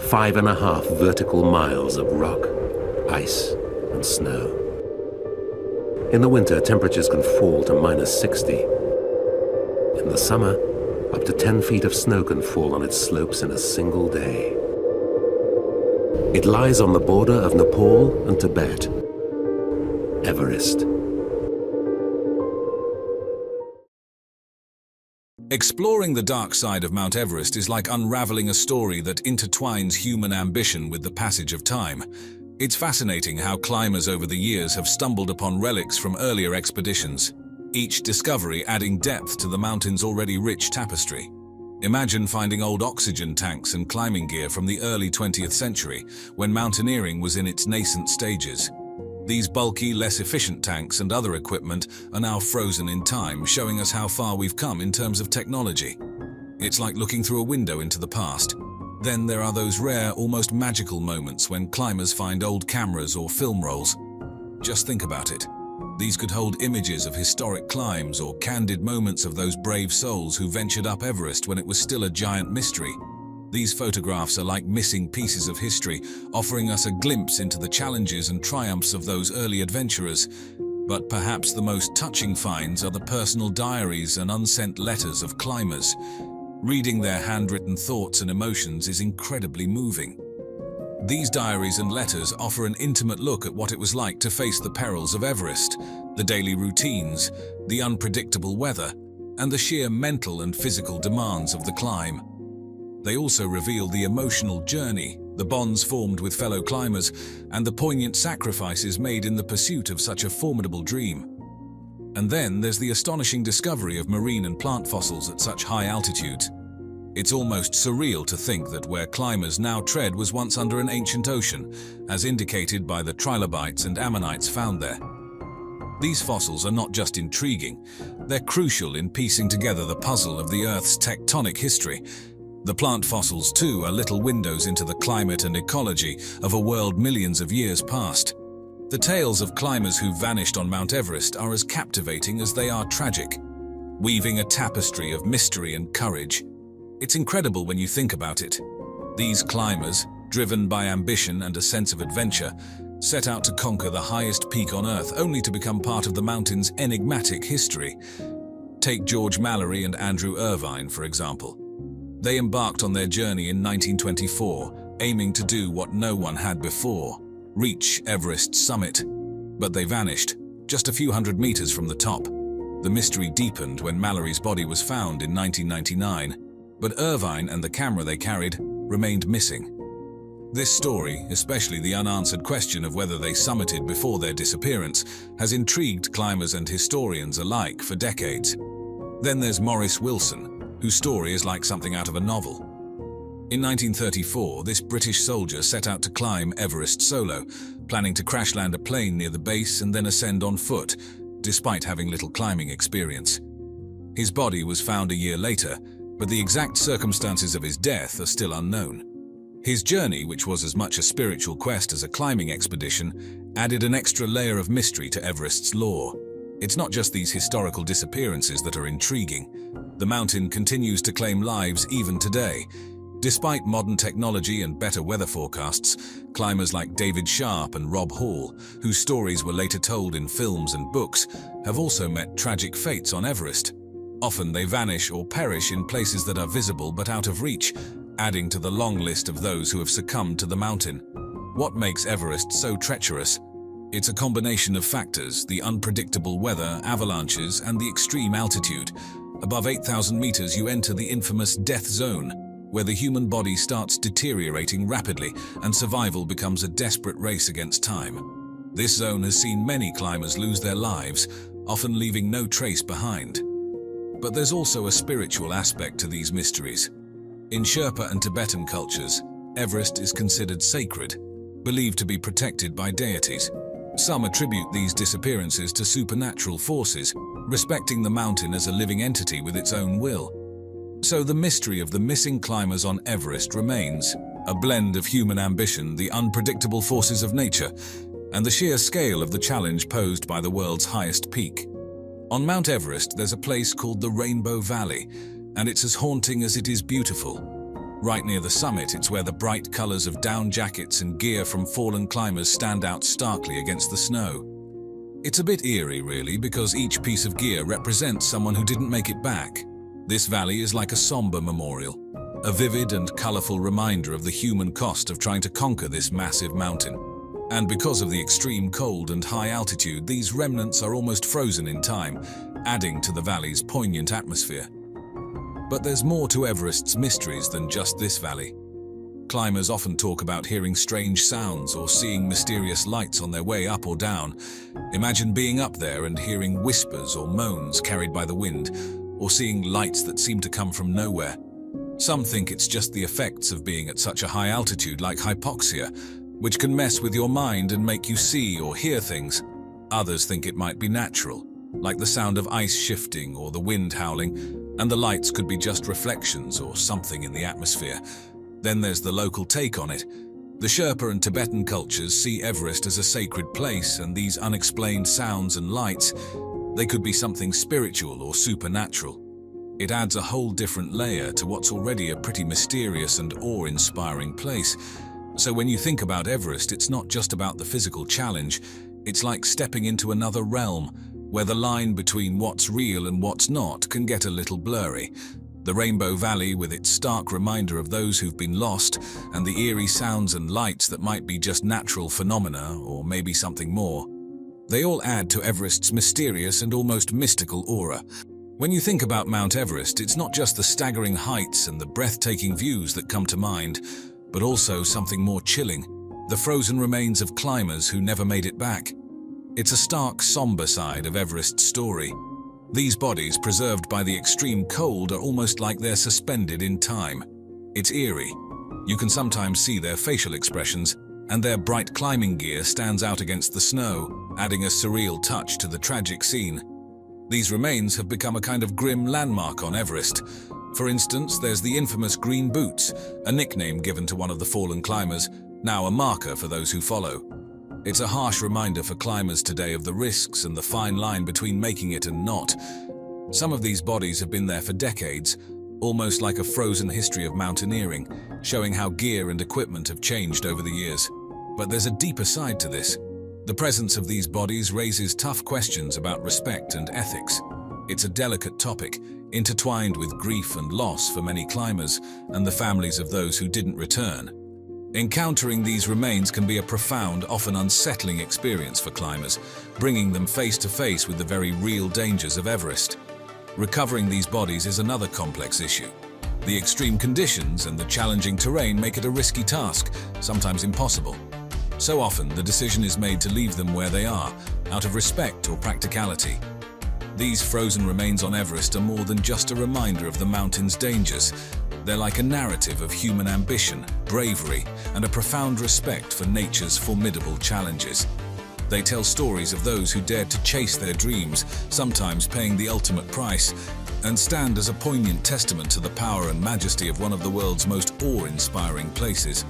5.5 vertical miles of rock, ice, and snow. In the winter, temperatures can fall to -60. In the summer, up to 10 feet of snow can fall on its slopes in a single day. It lies on the border of Nepal and Tibet. Everest. Exploring the dark side of Mount Everest is like unraveling a story that intertwines human ambition with the passage of time. It's fascinating how climbers over the years have stumbled upon relics from earlier expeditions, each discovery adding depth to the mountain's already rich tapestry. Imagine finding old oxygen tanks and climbing gear from the early 20th century, when mountaineering was in its nascent stages. These bulky, less efficient tanks and other equipment are now frozen in time, showing us how far we've come in terms of technology. It's like looking through a window into the past. Then there are those rare, almost magical moments when climbers find old cameras or film rolls. Just think about it. These could hold images of historic climbs or candid moments of those brave souls who ventured up Everest when it was still a giant mystery. These photographs are like missing pieces of history, offering us a glimpse into the challenges and triumphs of those early adventurers. But perhaps the most touching finds are the personal diaries and unsent letters of climbers. Reading their handwritten thoughts and emotions is incredibly moving. These diaries and letters offer an intimate look at what it was like to face the perils of Everest, the daily routines, the unpredictable weather, and the sheer mental and physical demands of the climb. They also reveal the emotional journey, the bonds formed with fellow climbers, and the poignant sacrifices made in the pursuit of such a formidable dream. And then there's the astonishing discovery of marine and plant fossils at such high altitudes. It's almost surreal to think that where climbers now tread was once under an ancient ocean, as indicated by the trilobites and ammonites found there. These fossils are not just intriguing, they're crucial in piecing together the puzzle of the Earth's tectonic history. The plant fossils, too, are little windows into the climate and ecology of a world millions of years past. The tales of climbers who vanished on Mount Everest are as captivating as they are tragic, weaving a tapestry of mystery and courage. It's incredible when you think about it. These climbers, driven by ambition and a sense of adventure, set out to conquer the highest peak on Earth only to become part of the mountain's enigmatic history. Take George Mallory and Andrew Irvine, for example. They embarked on their journey in 1924, aiming to do what no one had before, reach Everest's summit. But they vanished, just a few hundred meters from the top. The mystery deepened when Mallory's body was found in 1999, but Irvine and the camera they carried remained missing. This story, especially the unanswered question of whether they summited before their disappearance, has intrigued climbers and historians alike for decades. Then there's Maurice Wilson, whose story is like something out of a novel. In 1934, this British soldier set out to climb Everest solo, planning to crash land a plane near the base and then ascend on foot, despite having little climbing experience. His body was found a year later, but the exact circumstances of his death are still unknown. His journey, which was as much a spiritual quest as a climbing expedition, added an extra layer of mystery to Everest's lore. It's not just these historical disappearances that are intriguing. The mountain continues to claim lives even today. Despite modern technology and better weather forecasts, climbers like David Sharp and Rob Hall, whose stories were later told in films and books, have also met tragic fates on Everest. Often they vanish or perish in places that are visible but out of reach, adding to the long list of those who have succumbed to the mountain. What makes Everest so treacherous? It's a combination of factors: the unpredictable weather, avalanches, and the extreme altitude. Above 8,000 meters, you enter the infamous death zone, where the human body starts deteriorating rapidly and survival becomes a desperate race against time. This zone has seen many climbers lose their lives, often leaving no trace behind. But there's also a spiritual aspect to these mysteries. In Sherpa and Tibetan cultures, Everest is considered sacred, believed to be protected by deities. Some attribute these disappearances to supernatural forces, respecting the mountain as a living entity with its own will. So the mystery of the missing climbers on Everest remains, a blend of human ambition, the unpredictable forces of nature, and the sheer scale of the challenge posed by the world's highest peak. On Mount Everest, there's a place called the Rainbow Valley, and it's as haunting as it is beautiful. Right near the summit, it's where the bright colors of down jackets and gear from fallen climbers stand out starkly against the snow. It's a bit eerie, really, because each piece of gear represents someone who didn't make it back. This valley is like a somber memorial, a vivid and colorful reminder of the human cost of trying to conquer this massive mountain. And because of the extreme cold and high altitude, these remnants are almost frozen in time, adding to the valley's poignant atmosphere. But there's more to Everest's mysteries than just this valley. Climbers often talk about hearing strange sounds or seeing mysterious lights on their way up or down. Imagine being up there and hearing whispers or moans carried by the wind, or seeing lights that seem to come from nowhere. Some think it's just the effects of being at such a high altitude, like hypoxia, which can mess with your mind and make you see or hear things. Others think it might be natural, like the sound of ice shifting or the wind howling, and the lights could be just reflections or something in the atmosphere. Then there's the local take on it. The Sherpa and Tibetan cultures see Everest as a sacred place, and these unexplained sounds and lights, they could be something spiritual or supernatural. It adds a whole different layer to what's already a pretty mysterious and awe-inspiring place. So when you think about Everest, it's not just about the physical challenge. It's like stepping into another realm, where the line between what's real and what's not can get a little blurry. The Rainbow Valley, with its stark reminder of those who've been lost, and the eerie sounds and lights that might be just natural phenomena, or maybe something more, they all add to Everest's mysterious and almost mystical aura. When you think about Mount Everest, it's not just the staggering heights and the breathtaking views that come to mind, but also something more chilling: the frozen remains of climbers who never made it back. It's a stark, somber side of Everest's story. These bodies, preserved by the extreme cold, are almost like they're suspended in time. It's eerie. You can sometimes see their facial expressions, and their bright climbing gear stands out against the snow, adding a surreal touch to the tragic scene. These remains have become a kind of grim landmark on Everest. For instance, there's the infamous green boots, a nickname given to one of the fallen climbers, now a marker for those who follow. It's a harsh reminder for climbers today of the risks and the fine line between making it and not. Some of these bodies have been there for decades, almost like a frozen history of mountaineering, showing how gear and equipment have changed over the years. But there's a deeper side to this. The presence of these bodies raises tough questions about respect and ethics. It's a delicate topic, intertwined with grief and loss for many climbers and the families of those who didn't return. Encountering these remains can be a profound, often unsettling experience for climbers, bringing them face to face with the very real dangers of Everest. Recovering these bodies is another complex issue. The extreme conditions and the challenging terrain make it a risky task, sometimes impossible. So often, the decision is made to leave them where they are, out of respect or practicality. These frozen remains on Everest are more than just a reminder of the mountain's dangers. They're like a narrative of human ambition, bravery, and a profound respect for nature's formidable challenges. They tell stories of those who dared to chase their dreams, sometimes paying the ultimate price, and stand as a poignant testament to the power and majesty of one of the world's most awe-inspiring places.